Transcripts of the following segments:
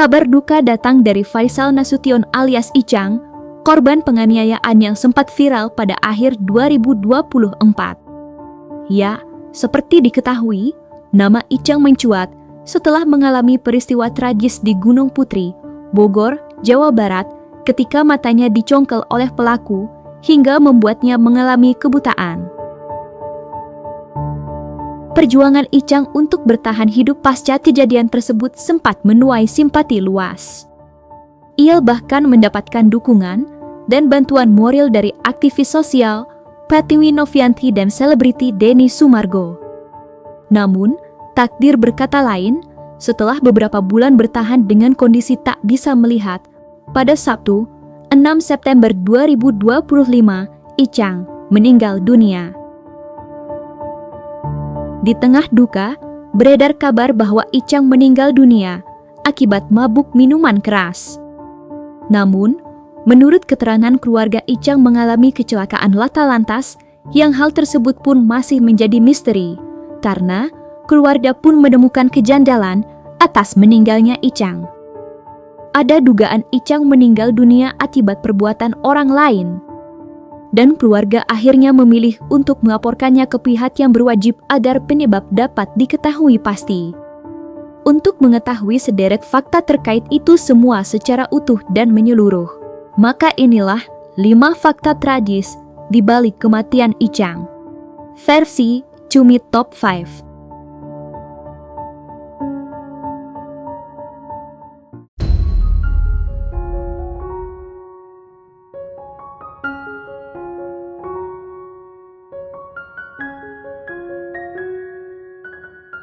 Kabar duka datang dari Faisal Nasution alias Icang, korban penganiayaan yang sempat viral pada akhir 2024. Ya, seperti diketahui, nama Icang mencuat setelah mengalami peristiwa tragis di Gunung Putri, Bogor, Jawa Barat, ketika matanya dicongkel oleh pelaku hingga membuatnya mengalami kebutaan. Perjuangan Icang untuk bertahan hidup pasca kejadian tersebut sempat menuai simpati luas. Ia bahkan mendapatkan dukungan dan bantuan moral dari aktivis sosial, Pratiwi Novianti dan selebriti Denny Sumargo. Namun, takdir berkata lain, setelah beberapa bulan bertahan dengan kondisi tak bisa melihat, pada Sabtu, 6 September 2025, Icang meninggal dunia. Di tengah duka, beredar kabar bahwa Icang meninggal dunia akibat mabuk minuman keras. Namun, menurut keterangan keluarga, Icang mengalami kecelakaan laka lantas yang hal tersebut pun masih menjadi misteri, karena keluarga pun menemukan kejanggalan atas meninggalnya Icang. Ada dugaan Icang meninggal dunia akibat perbuatan orang lain, dan keluarga akhirnya memilih untuk melaporkannya ke pihak yang berwajib agar penyebab dapat diketahui pasti. Untuk mengetahui sederet fakta terkait itu semua secara utuh dan menyeluruh, maka inilah 5 fakta tragis di balik kematian Icang. Versi Cumi Top 5.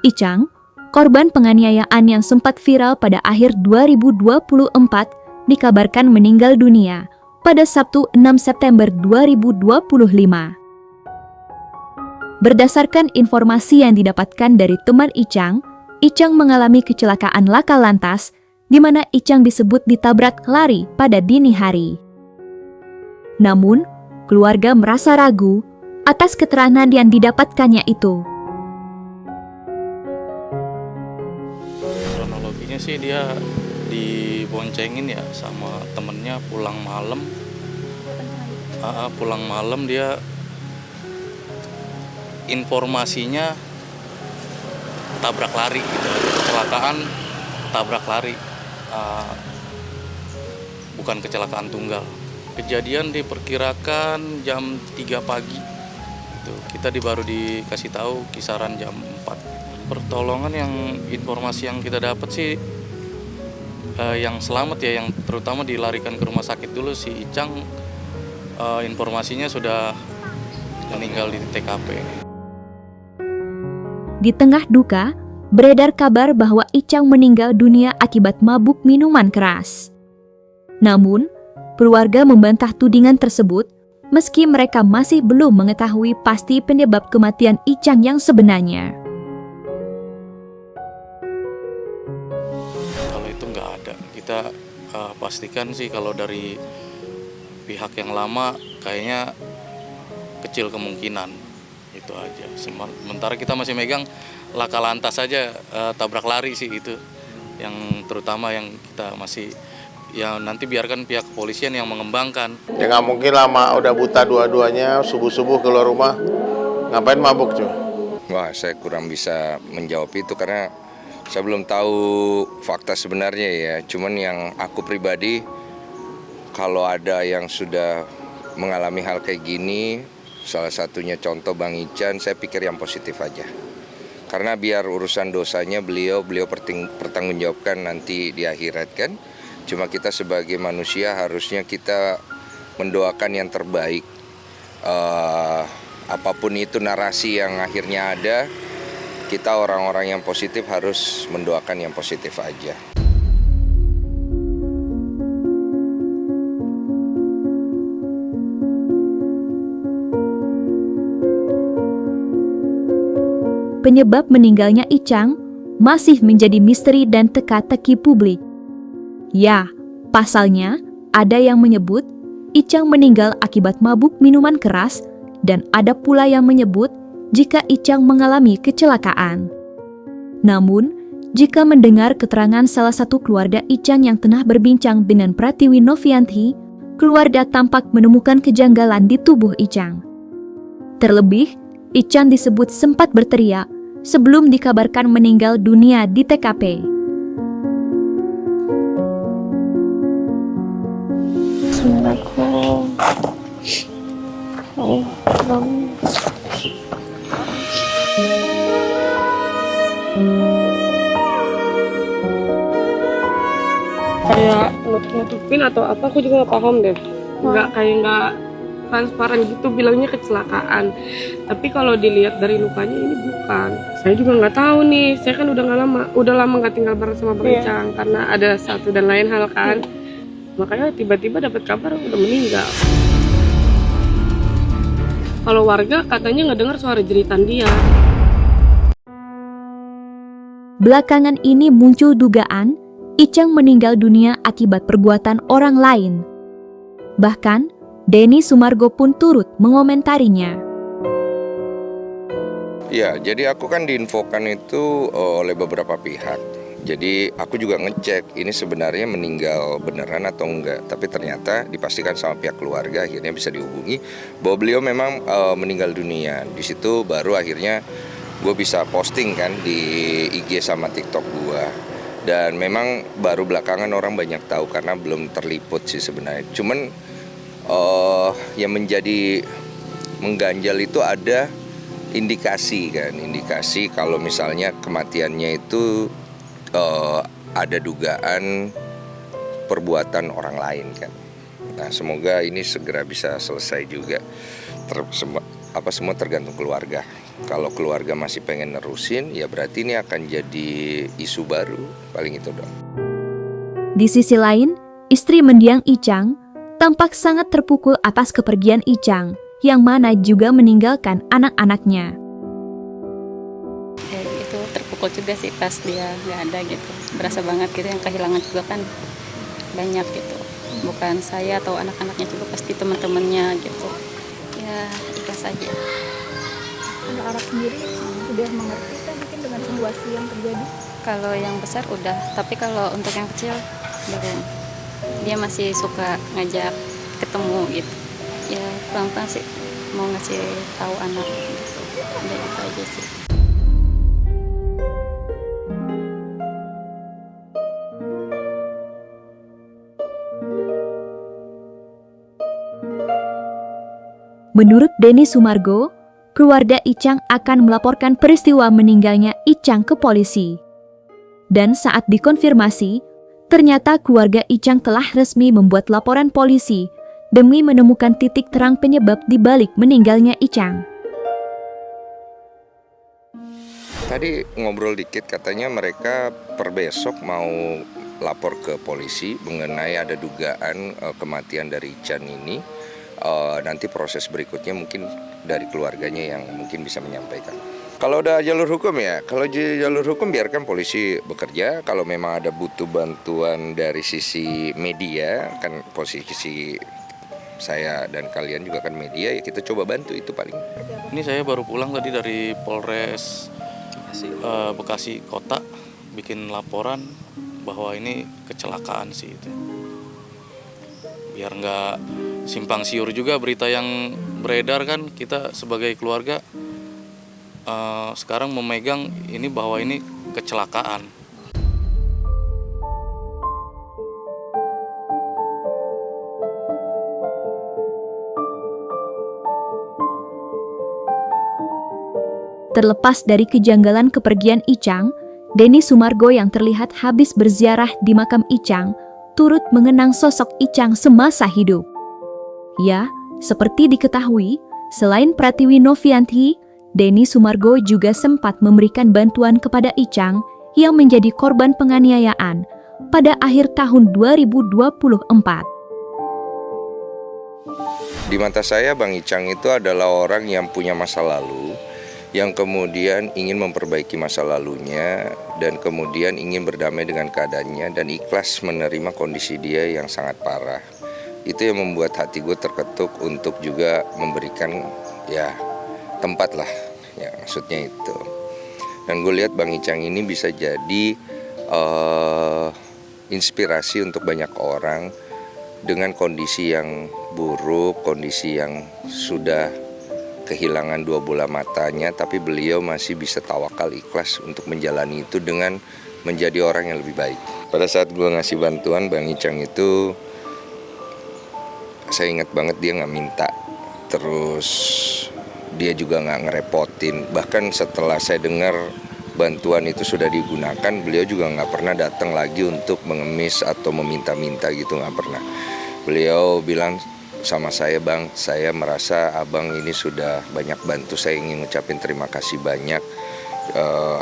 Icang, korban penganiayaan yang sempat viral pada akhir 2024, dikabarkan meninggal dunia pada Sabtu 6 September 2025. Berdasarkan informasi yang didapatkan dari teman Icang, Icang mengalami kecelakaan laka lantas di mana Icang disebut ditabrak lari pada dini hari. Namun, keluarga merasa ragu atas keterangan yang didapatkannya itu. Kronologinya sih dia diboncengin ya sama temennya pulang malam dia informasinya tabrak lari gitu, kecelakaan tabrak lari, bukan kecelakaan tunggal. Kejadian diperkirakan jam 3 pagi itu, kita baru dikasih tahu kisaran jam 4. Pertolongan yang informasi yang kita dapat sih yang selamat ya, yang terutama dilarikan ke rumah sakit dulu si Icang, informasinya sudah meninggal di TKP. Di tengah duka, beredar kabar bahwa Icang meninggal dunia akibat mabuk minuman keras. Namun, keluarga membantah tudingan tersebut meski mereka masih belum mengetahui pasti penyebab kematian Icang yang sebenarnya. Kita pastikan sih kalau dari pihak yang lama kayaknya kecil kemungkinan, itu aja. Sementara kita masih megang laka lantas saja, tabrak lari sih itu yang terutama yang kita masih, ya nanti biarkan pihak kepolisian yang mengembangkan. Ya nggak mungkin lama udah buta dua-duanya, subuh-subuh keluar rumah ngapain mabuk cuy? Wah, saya kurang bisa menjawab itu karena saya belum tahu fakta sebenarnya ya. Cuman yang aku pribadi, kalau ada yang sudah mengalami hal kayak gini, salah satunya contoh Bang Icang, saya pikir yang positif aja. Karena biar urusan dosanya beliau pertanggungjawabkan nanti di akhirat kan. Cuma kita sebagai manusia harusnya kita mendoakan yang terbaik. Apapun itu narasi yang akhirnya ada, kita orang-orang yang positif harus mendoakan yang positif aja. Penyebab meninggalnya Icang masih menjadi misteri dan teka-teki publik. Ya, pasalnya ada yang menyebut Icang meninggal akibat mabuk minuman keras dan ada pula yang menyebut jika Icang mengalami kecelakaan. Namun, jika mendengar keterangan salah satu keluarga Icang yang tengah berbincang dengan Pratiwi Novianti, keluarga tampak menemukan kejanggalan di tubuh Icang. Terlebih, Icang disebut sempat berteriak sebelum dikabarkan meninggal dunia di TKP. Assalamualaikum. Kayak nutupin atau apa, aku juga nggak paham deh. Nggak transparan gitu, bilangnya kecelakaan. Tapi kalau dilihat dari lukanya ini bukan. Saya juga nggak tahu nih. Saya kan udah lama nggak tinggal bareng sama Bang Icang karena ada satu dan lain hal kan. Makanya tiba-tiba dapat kabar udah meninggal. Kalau warga katanya nggak dengar suara jeritan dia. Belakangan ini muncul dugaan Icang meninggal dunia akibat perbuatan orang lain. Bahkan, Denny Sumargo pun turut mengomentarinya. Ya, jadi aku kan diinfokan itu oleh beberapa pihak. Jadi aku juga ngecek ini sebenarnya meninggal beneran atau enggak. Tapi ternyata dipastikan sama pihak keluarga, akhirnya bisa dihubungi bahwa beliau memang meninggal dunia. Di situ baru akhirnya gue bisa posting kan di IG sama TikTok gue. Dan memang baru belakangan orang banyak tahu karena belum terliput sih sebenarnya. Cuman yang menjadi mengganjal itu ada indikasi kalau misalnya kematiannya itu ada dugaan perbuatan orang lain kan. Nah, semoga ini segera bisa selesai juga. Semua tergantung keluarga. Kalau keluarga masih pengen nerusin, ya berarti ini akan jadi isu baru, paling itu dong. Di sisi lain, istri mendiang Icang tampak sangat terpukul atas kepergian Icang, yang mana juga meninggalkan anak-anaknya. Itu terpukul juga sih pas dia nggak ada gitu. Berasa banget gitu, yang kehilangan juga kan banyak gitu. Bukan saya atau anak-anaknya juga, pasti teman-temannya gitu. Ya ikhlas aja. Anak-anak sendiri sudah mengerti kan mungkin dengan situasi yang terjadi? Kalau yang besar udah, tapi kalau untuk yang kecil belum. Dia masih suka ngajak ketemu gitu. Ya pelan-pelan sih mau ngasih tahu anak gitu. Udah gitu aja sih. Menurut Denny Sumargo, keluarga Icang akan melaporkan peristiwa meninggalnya Icang ke polisi. Dan saat dikonfirmasi, ternyata keluarga Icang telah resmi membuat laporan polisi demi menemukan titik terang penyebab di balik meninggalnya Icang. Tadi ngobrol dikit, katanya mereka per besok mau lapor ke polisi mengenai ada dugaan kematian dari Icang ini. Nanti proses berikutnya mungkin dari keluarganya yang mungkin bisa menyampaikan. Kalau udah jalur hukum ya, kalau jalur hukum biarkan polisi bekerja. Kalau memang ada butuh bantuan dari sisi media, kan posisi saya dan kalian juga kan media, ya kita coba bantu, itu paling. Ini saya baru pulang tadi dari Polres Bekasi Kota, bikin laporan bahwa ini kecelakaan sih itu. Biar nggak simpang siur juga berita yang beredar kan, kita sebagai keluarga sekarang memegang ini bahwa ini kecelakaan. Terlepas dari kejanggalan kepergian Icang, Denny Sumargo yang terlihat habis berziarah di makam Icang turut mengenang sosok Icang semasa hidup. Ya, seperti diketahui, selain Pratiwi Novianti, Denny Sumargo juga sempat memberikan bantuan kepada Icang yang menjadi korban penganiayaan pada akhir tahun 2024. Di mata saya Bang Icang itu adalah orang yang punya masa lalu, yang kemudian ingin memperbaiki masa lalunya dan kemudian ingin berdamai dengan keadaannya dan ikhlas menerima kondisi dia yang sangat parah. Itu yang membuat hati gue terketuk untuk juga memberikan ya tempat lah, ya maksudnya itu. Dan gue lihat Bang Icang ini bisa jadi inspirasi untuk banyak orang dengan kondisi yang buruk, kondisi yang sudah kehilangan 2 bola matanya, tapi beliau masih bisa tawakal ikhlas untuk menjalani itu dengan menjadi orang yang lebih baik. Pada saat gue ngasih bantuan Bang Icang itu, saya ingat banget dia nggak minta, terus dia juga nggak ngerepotin. Bahkan setelah saya dengar bantuan itu sudah digunakan, beliau juga nggak pernah datang lagi untuk mengemis atau meminta-minta gitu, nggak pernah. Beliau bilang sama saya, Bang, saya merasa abang ini sudah banyak bantu, saya ingin ngucapin terima kasih banyak.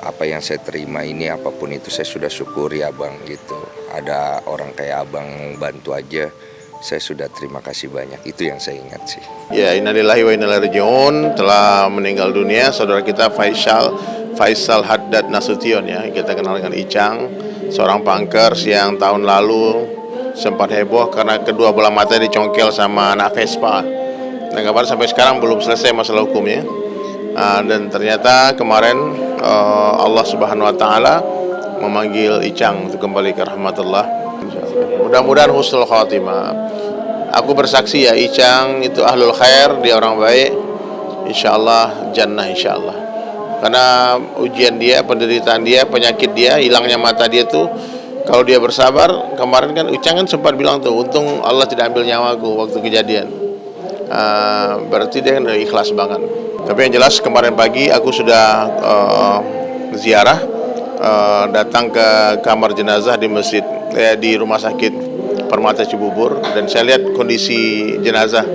Apa yang saya terima ini, apapun itu saya sudah syukuri abang gitu. Ada orang kayak abang bantu aja, saya sudah terima kasih banyak. Itu yang saya ingat sih. Ya, innalillahi wa inna ilaihi raji'un. Telah meninggal dunia saudara kita Faisal Haddad Nasution, ya, kita kenal dengan Icang, seorang punkers yang tahun lalu sempat heboh karena kedua bola mata dicongkel sama anak Vespa. Dan kabar sampai sekarang belum selesai masalah hukumnya. Dan ternyata kemarin Allah Subhanahu Wa Taala memanggil Icang untuk kembali ke rahmatullah. Mudah-mudahan husnul khatimah. Aku bersaksi ya, Icang itu ahlul khair, dia orang baik. Insyaallah jannah insyaallah. Karena ujian dia, penderitaan dia, penyakit dia, hilangnya mata dia tuh, kalau dia bersabar, kemarin kan Icang kan sempat bilang tuh, untung Allah tidak ambil nyawaku waktu kejadian. Berarti dia kan ikhlas banget. Tapi yang jelas kemarin pagi aku sudah ziarah, datang ke kamar jenazah di masjid, di rumah sakit Permata Cibubur, dan saya lihat kondisi jenazah.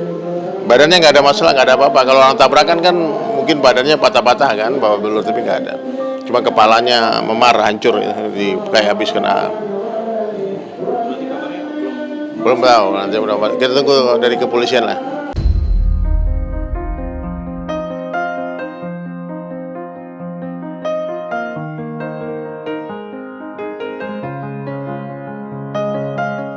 Badannya nggak ada masalah, nggak ada apa-apa. Kalau orang tabrakan kan mungkin badannya patah-patah kan, bawa belur, tapi nggak ada. Cuma kepalanya memar, hancur, kayak habis kena. Belum tahu, nanti kita tunggu dari kepolisian lah.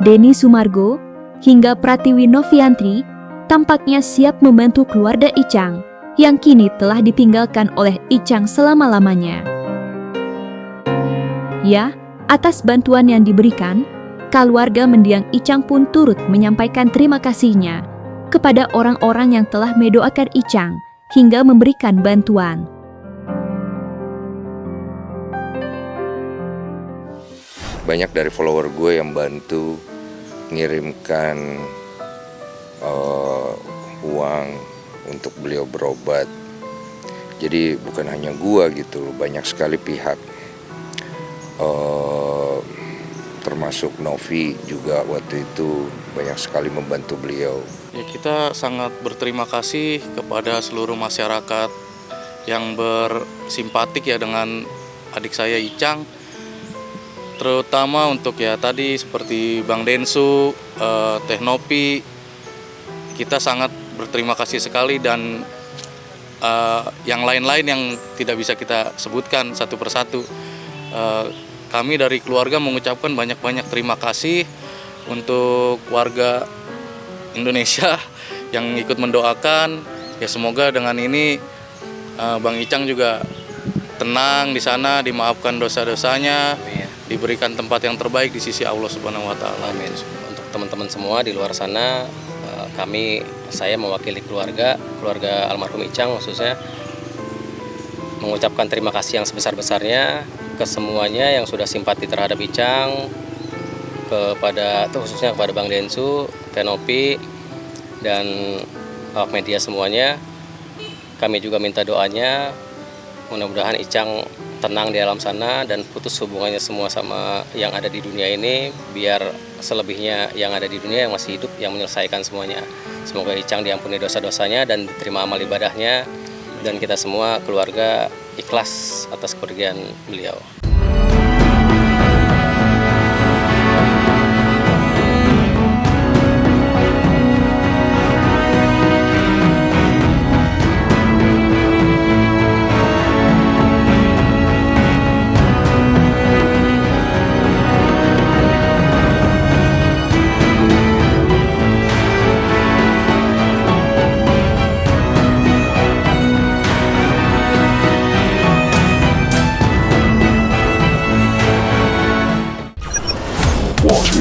Denny Sumargo hingga Pratiwi Noviantri tampaknya siap membantu keluarga Icang yang kini telah ditinggalkan oleh Icang selama-lamanya. Ya, atas bantuan yang diberikan, keluarga mendiang Icang pun turut menyampaikan terima kasihnya kepada orang-orang yang telah mendoakan Icang hingga memberikan bantuan. Banyak dari follower gue yang bantu ngirimkan uang untuk beliau berobat. Jadi bukan hanya gue gitu, banyak sekali pihak, termasuk Novi juga waktu itu banyak sekali membantu beliau. Ya, kita sangat berterima kasih kepada seluruh masyarakat yang bersimpatik ya dengan adik saya Icang. Terutama untuk ya tadi seperti Bang Densu, Teh Nopi, kita sangat berterima kasih sekali, dan yang lain-lain yang tidak bisa kita sebutkan satu persatu. Kami dari keluarga mengucapkan banyak-banyak terima kasih untuk warga Indonesia yang ikut mendoakan. Ya, semoga dengan ini Bang Icang juga tenang di sana, dimaafkan dosa-dosanya, diberikan tempat yang terbaik di sisi Allah Subhanahu Wa Taala. Amin. Untuk teman-teman semua di luar sana, saya mewakili keluarga almarhum Icang khususnya mengucapkan terima kasih yang sebesar-besarnya ke semuanya yang sudah simpati terhadap Icang, khususnya kepada Bang Densu, Tenopi, dan awak media semuanya. Kami juga minta doanya, mudah-mudahan Icang tenang di alam sana dan putus hubungannya semua sama yang ada di dunia ini, biar selebihnya yang ada di dunia yang masih hidup yang menyelesaikan semuanya. Semoga Icang diampuni dosa-dosanya dan diterima amal ibadahnya, dan kita semua keluarga ikhlas atas kepergian beliau. watch me.